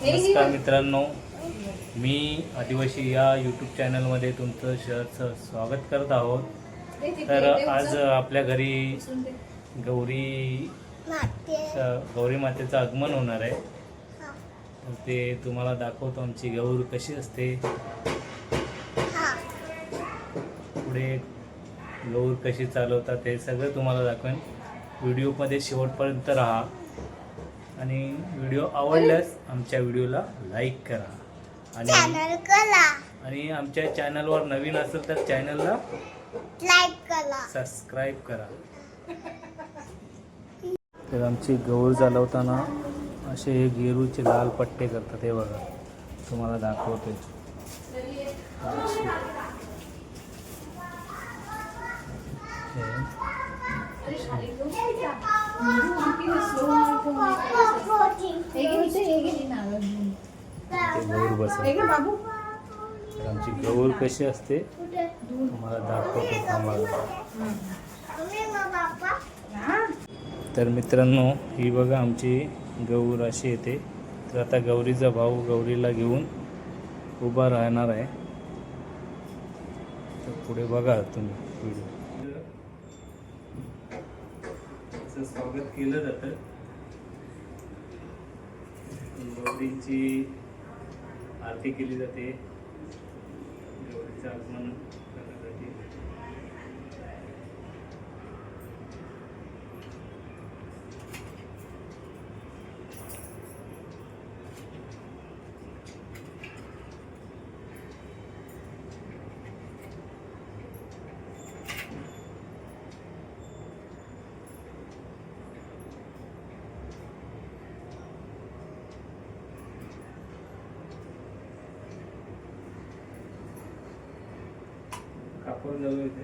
नमस्कार मित्रांनो, मी आदिवासी या यूट्यूब चॅनलमध्ये तुमचं सहर्ष स्वागत करत आहोत. तर आज आपल्या घरी गौरी मातेचं आगमन होणार आहे. तर ते तुम्हाला दाखवतो आमची गौर कशी असते, पुढे गौर कशी चालवतात हे सगळं तुम्हाला दाखवेन. व्हिडिओमध्ये शेवटपर्यंत राहा आणि व्हिडिओ आवडल्यास आमच्या व्हिडिओला लाईक करा आणि आमच्या चॅनलवर नवीन असेल तर चॅनलला लाईक करा, सबस्क्राईब करा. तर आमची गौर चालवताना असे हे गेरूचे लाल पट्टे करतात. हे बघा, तुम्हाला दाखवते. गौर बस आमची गौर कशी असते तुम्हाला दाखवतो आम्हाला. तर मित्रांनो, ही बघा आमची गौर अशी येते. तर आता गौरीचा भाऊ गौरीला घेऊन उभा राहणार आहे. तर पुढे बघा तुम्ही व्हिडिओ. स्वागत केलं जातं. गौरीची आरती केली जाते गौरीचं आगमन करण्यासाठी. कापड जाऊ इथे.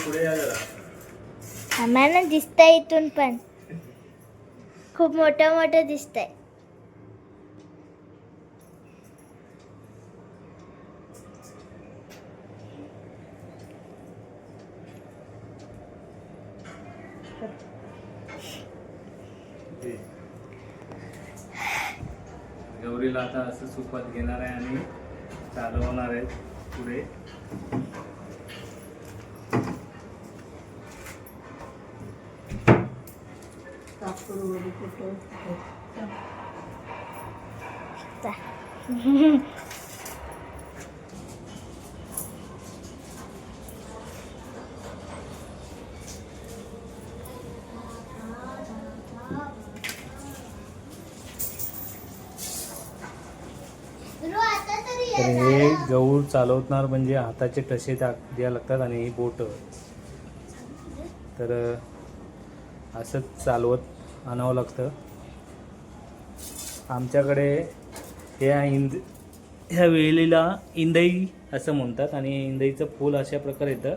पुढे या जरा. आम्हाला दिसतंय इथून पण खूप मोठं मोठं दिसतंय. गौरीला आता असं सुपात घेणार आहे आणि चालवणार आहे पुढे. तर हे गौर चालवणार म्हणजे हाताचे ठसे द्यावे लागतात आणि ही बोट. तर असंच चालवत आणावं लागतं. आमच्याकडे ह्या वेलीला इंदई असं म्हणतात आणि इंदईचं फूल अशा प्रकारे येतं.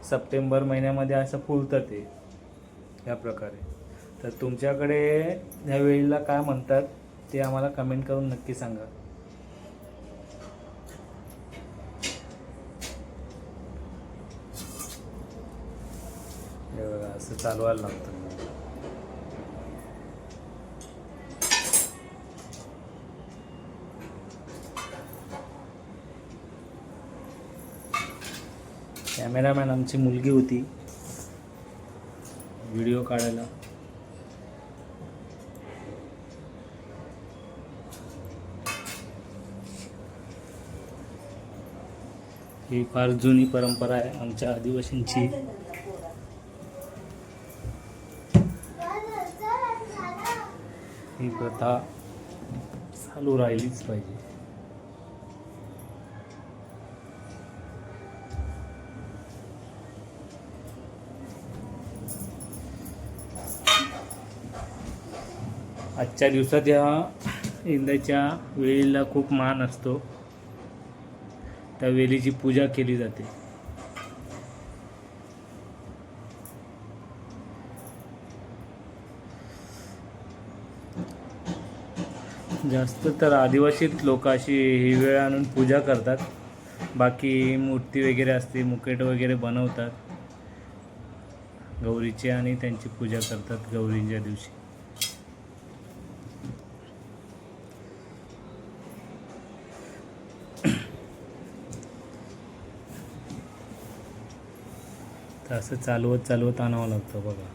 सप्टेंबर महिन्यामध्ये असं फुलतं ते या प्रकारे. तर तुमच्याकडे ह्या वेलीला काय म्हणतात ते आम्हाला कमेंट करून नक्की सांगा. हे बघा, असं चालवायला लागतं. कॅमेरामॅन आमची मुलगी होती व्हिडिओ काढायला. ही फार जुनी परंपरा आहे आमच्या आदिवासींची. ही प्रथा चालू राहिलीच पाहिजे. आजच्या दिवसात या इंदाच्या वेळीला खूप मान असतो. त्या वेलीची पूजा केली जाते. जास्त तर आदिवासी लोक अशी ही वेळ आणून पूजा करतात. बाकी मूर्ती वगैरे असते, मुकुट वगैरे बनवतात गौरीचे आणि त्यांची पूजा करतात गौरींच्या दिवशी. तर असं चालवत आणावं लागतं बघा.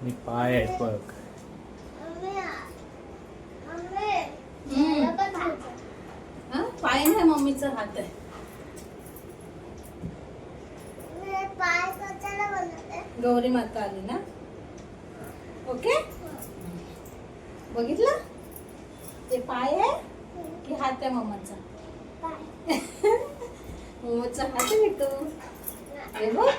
मी पाय आहेत बघ. पाय नाही, मम्मीचा हात आहे. गौरी माता आली ना. ओके, बघितलं ते पाय आहे की हात आहे मम्माचा. मम्माचा हात आहे तो. हे बघ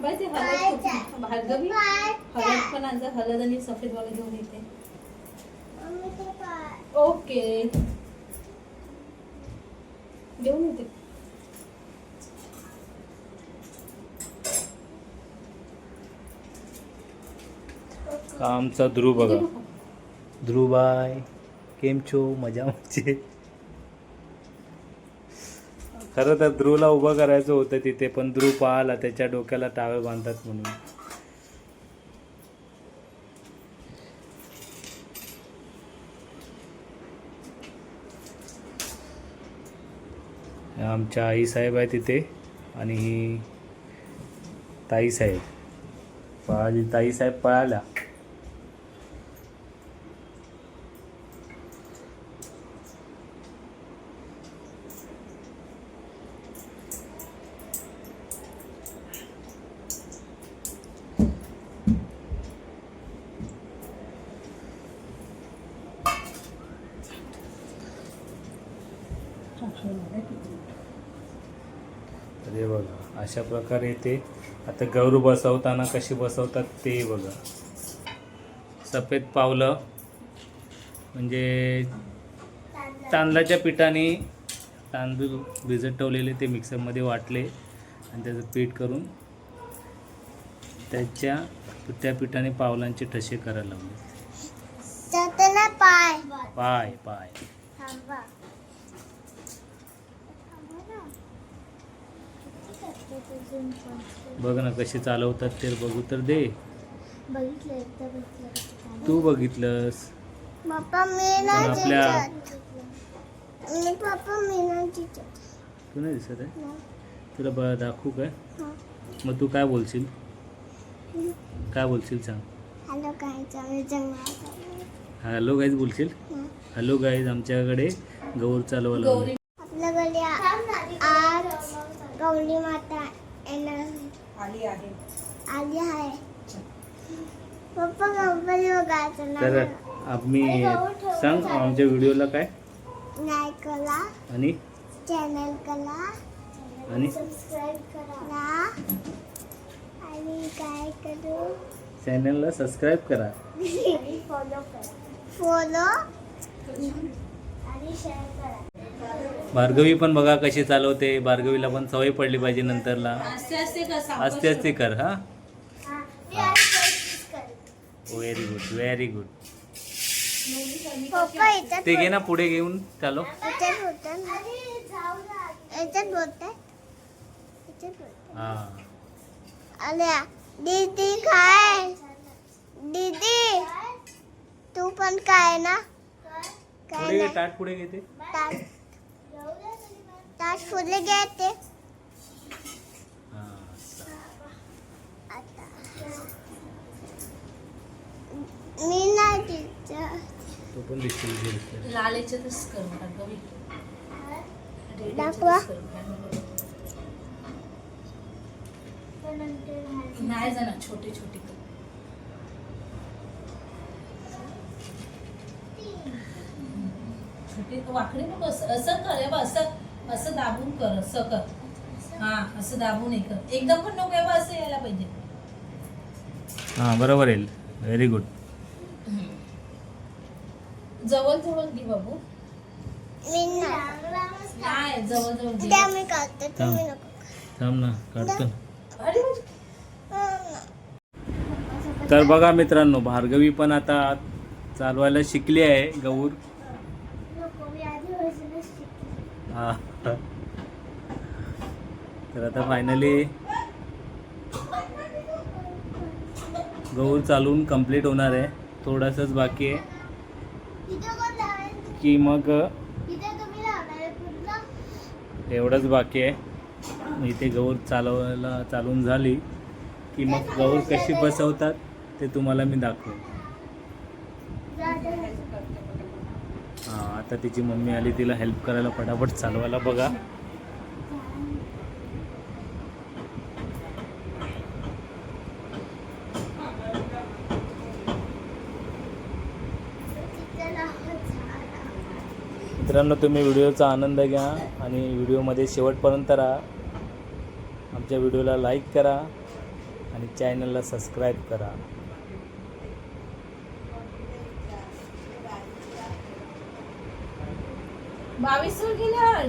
बाई ते हळद पण आज हळद आणि सफेद वाला घेऊन येते. ओके, घेऊन येते. आमचा ध्रुव बघा. ध्रुवबाय केम छो, मजा मजे. खरं तर ध्रुवला उभं करायचं होतं तिथे, पण ध्रुव पाहिला त्याच्या डोक्याला टावेल बांधतात म्हणून. आमच्या आई साहेब आहे तिथे आणि ही ताई साहेब पळाली. ताई साहेब पळाल्या. तर हे बघा अशा प्रकारे ते आता गौर बसवताना कशी बसवतात ते बघा. सफेद पावलं म्हणजे तांदळाच्या पिठाने तांदूळ भिजत ठेवलेले ते मिक्सरमध्ये वाटले आणि त्याचं पीठ करून त्या पिठाने पावलांचे ठसे करायला लावले. पाय पाय बघ ना कसे चालवतात ते. बघू तर दे. तू बघितलंस आपल्या. तू नाही दिसत आहे. तुला दाखवू काय? मग तू काय बोलशील? काय बोलशील सांग. हॅलो गाईज बोलशील. हॅलो गाईज, आमच्याकडे गौर चालवायला आपल्याकडे आज गौरी माता आली आहे. पप्पा गणपती बघायचं ना. तर आम्ही सांग आमच्या व्हिडिओला काय लाईक करा आणि चॅनल करा आणि सबस्क्राईब करा आणि काय करू चॅनलला सबस्क्राईब करा. फॉलो आणि शेअर करा. भार्गवी पण बघा कशी चालवते. भार्गवीला पण सवय पडली पाहिजे नंतरला. आस्ते आस्ते कर, सावकाश आस्ते आस्ते कर हा. हा, मी आज practice करते. Very good very good. पप्पा याच्यात ते घे ना पुढे घेऊन चालो. याच्यात बोलतात ना. याच्यात बोलतात. याच्यात बोलतात. हा आल्या दीदी काय दीदी तू पण काय ना काय पुढे घे, ना ताट पुढे घेते. ताट ताट फुले घेते हा आता मी नाही टीचर तो पण दिसतो. लाल याच्यातच कर भार्गवी. रेड दाखवा. याच्यातच कर. नाही जाणार, छोटे छोटे कर. छोटे वाकडे नको, असं कर. हे बघ, असं असं दाबून कर, असं कर. हा असं दाबून हे कर. एकदम पण नको, हे बघ, असं यायला पाहिजे. हा बरोबर येईल. Very good. जवळ जवळ घे बाबू. मी नाही नाही, जवळ जवळ घे. त्या मी करते तुम्ही नको थांब ना काढतो. अरे तर बघा मित्रांनो, भार्गवी पण आता चालवायला शिकली आहे गौर. नको मी आधीपासूनच शिकले. हा तर आता फायनली गौर चालवून कंप्लीट होणार आहे. थोडंसंच बाकी आहे इथे कोण लावायचं? की मग इथे तुम्ही लावणार आहे पूर्ण? एवढंच बाकी आहे. इथे गौर चालवून झाली की मग गौर कशी बसवतात ते तुम्हाला मी दाखवेन. हां आता तिची मम्मी आली, तिला हेल्प करायला फटाफट चालवायला बघा. मित्रांनो, तुम्ही व्हिडिओचा आनंद घ्या आणि व्हिडिओमध्ये शेवटपर्यंत राहा. आमच्या व्हिडिओला लाईक करा आणि चॅनलला सबस्क्राईब करा. बावीस गेले.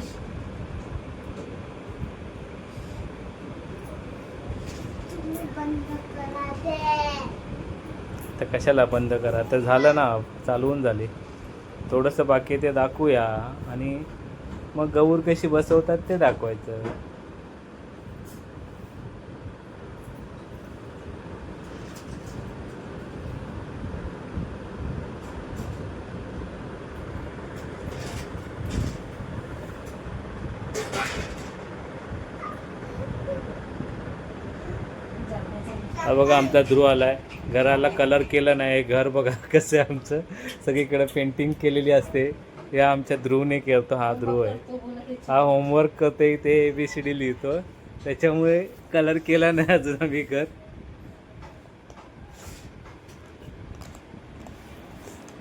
तुम्ही बंद करा ते. तर कशाला बंद करा, तर झालं ना, चालवून झाली. थोडंसं बाकी आहे ते दाखवूया आणि मग गौर कशी बसवतात ते दाखवायचं. हा बघा आमचा ध्रुव आलाय. घराला कलर केला नाही. घर बघा कसं आहे आमचं, सगळीकडे पेंटिंग केलेली असते. या आमच्या ध्रुवने करतो. हा ध्रुव आहे. हा होमवर्क करते, ते ABCD लिहितो, त्याच्यामुळे कलर केला नाही अजून आम्ही घर.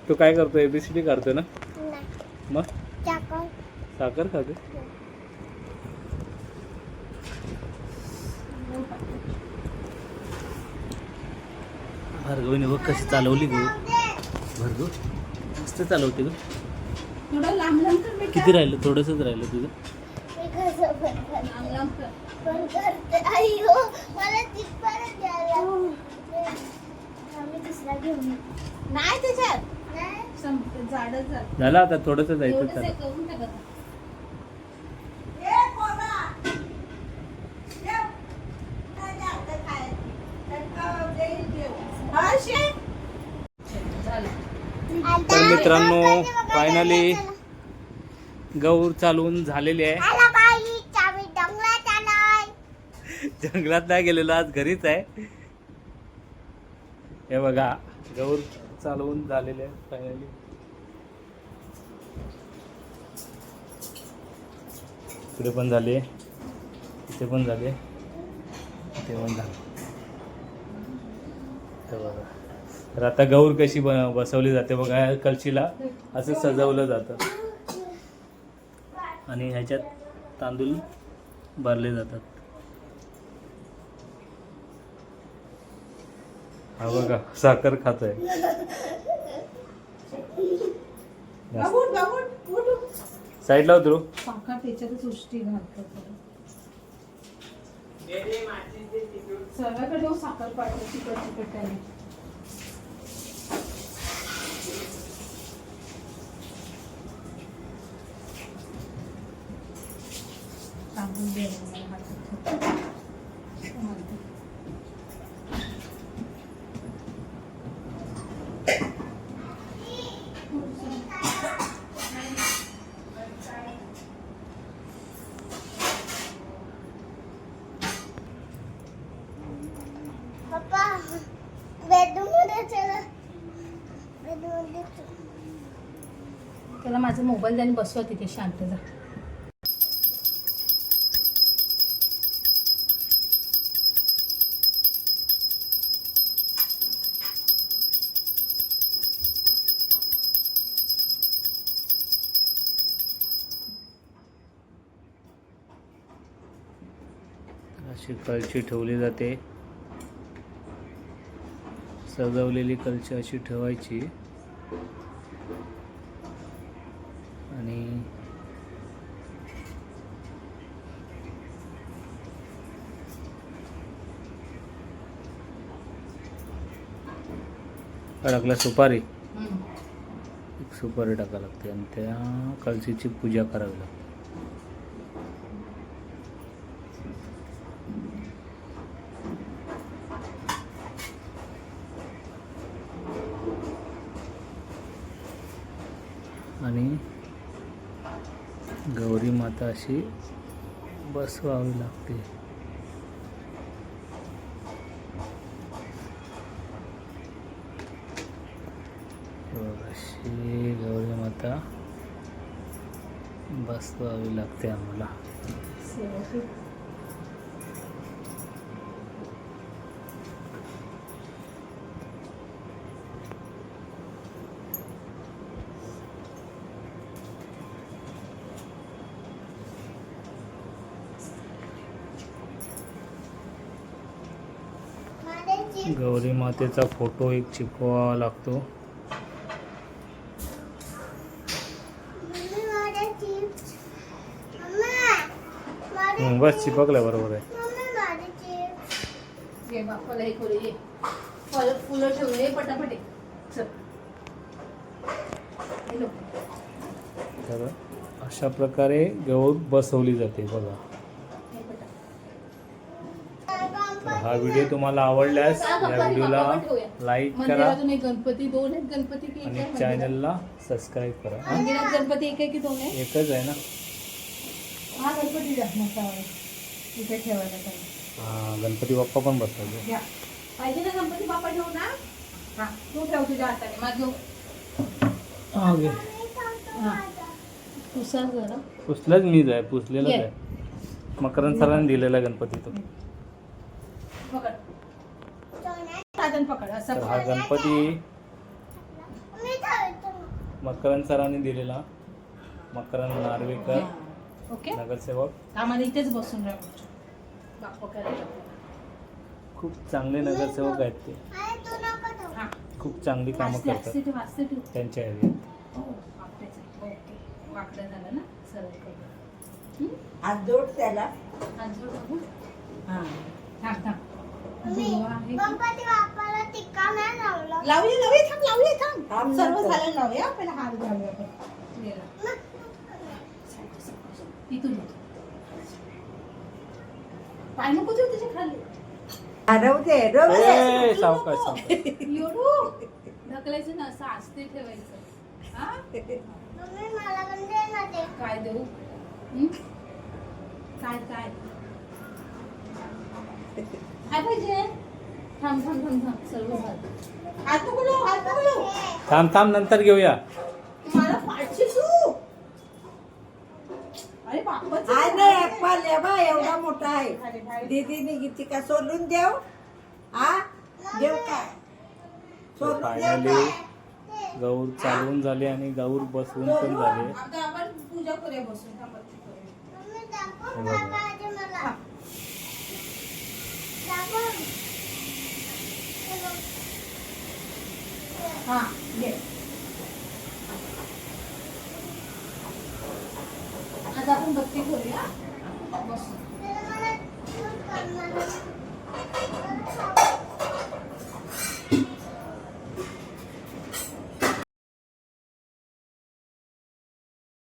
तो काय करतो, ABCD काढतो ना. नाही मग चाकू. साखर खाते. भार्गवीने बघ कशी चालवली गो. भार्गव मस्त चालवते ग. थोडं लांब लांब कर बेटा. किती राहिलं, थोडंसंच राहिलं तुझं. मी कसं पण करते. लांब लांब कर. पण करते. अय्यो मला तिथपर्यंत द्यायला. आम्ही दुसरा घेऊन येऊ. नाही त्याच्यात नाही झाडच झालं. झालं आता थोडंसं जायचं. एवढंच चला हे करून टाक आता. झालं. तर मित्रांनो, फायनली गौर चालवून झालेली आहे. आला बाई चावी जंगलात आलाय. जंगलात नाही गेलेलो, आज घरीच आहे. हे बघा गौर चालवून झालेले आहे फायनली. इकडे पण झाले, इथे पण झाले, इथे पण झाले. हे बघा. तर आता गौर कशी बसवली जाते बघा. कलशीला असं सजवलं जातं आणि ह्याच्यात तांदूळ भरले जातात. हा बघा साखर खातोय. जास्त. बाबूट बाबूट उठ. साईडला उतरू. साखर त्याच्यातच उष्टी घालतो सगळ्याकडे साखर पाडतो चिकट चिकट त्याने. सांगून दे मला हातात. पप्पा बेडरूम मध्ये चला. बेडरूम मध्ये त्याला माझा मोबाईल द्याने बसवा तिथे शांत जा. अशी कलची ठेवली जाते. सजवलेली कलची अशी ठेवायची आणि टाकला सुपारी. एक सुपारी टाकावी लागते आणि त्या कलशीची पूजा करावी लागते. आणि गौरी माता अशी बसवावी लागते. अशी गौरी माता बसवावी लागते आम्हाला. गौरी मातेचा फोटो एक चिपकावा लागतो. मम्मी माझे चिप्स. मम्मा बस चिपकला बरोबर आहे. मम्मी माझे चिप्स. ये बापाला हे करू ये. फुलं ठेवले पटापट ये. चल. हॅलो. तर अशा प्रकारे गौर बसवली जाते बघा. तर हा व्हिडिओ तुम्हाला आवडल्यास या व्हिडिओला लाईक करा मंदिरातून एक गणपती, दोन आहेत गणपती की एक आणि आहे? चॅनलला सबस्क्राईब करा. मंदिरात गणपती एक आहे की दोन आहे? एकच आहे ना. हा गणपती द्या मोठा वाला. इथे ठेवायला पाहिजे. हा गणपती बाप्पा पण बसवायचे. घ्या. पाहिजे ना गणपती बाप्पा ठेवू ना? हा तू ठेव तुझ्या हाताने. माझ घेऊ. हा घे. हा पुसा जरा. पुसलंच मीच आहे. पुसलेलंच ये. आहे. मकरंद सरांनी दिलेला गणपती तो. पकड. साधन पकड असं तर हा पकड. गणपती मी ठेवतो. मकरंद सरांनी दिलेला. मकरंद नार्वेकर ओके नगरसेवक आम्हाला इथेच बसून राहू. बाप्पा करायला. खूप चांगले नगरसेवक आहेत ते. अरे तू नको ठेवू. हा खूप चांगली कामं वाचते करतात असते ते वाचते तू. त्यांच्या एरियात. हो वाकडायचं. ओके वाकडं झालं ना सरळ करू. हात जोड त्याला. हात जोड बघू. हा. थांब थांब. मम्मी देवा आहे. गणपती बाप्पाला टिक्का नाही लावला. लावूया थांब लावूया थांब. थांब सर्व नंतर. झालं लावूया पहिला हात घालूया आपण. गेला. इथून येतो. पाय नको देऊ त्याच्या खाली. हरवते हरवते. ए, सावकाश सावकाश. एवढू ढकलायचं ना असं आस्ते ठेवायचं. हा मम्मी मला पण दे ना ते. काय देऊ? काय काय काय पाहिजे? थांब थांब थांब थांब सर्व झालं. हात नको लावू, हात नको लावू. थांब थांब नंतर घेऊया. मला पाठशी तू. अरे बापच. आज नाही ऍपल आहे बा एवढा मोठा आहे. दीदीने किती का सोडून देव. हा देव काय सोडून देव फायनली काय. गौर चालवून झाले आणि गौर बसवून पण झाले. आता आपण पूजा करूया बसून. थांब आरती करूया. मम्मी दाखव ना पाहिजे मला. दाखव. हा घे. आता आपण बत्ती करूया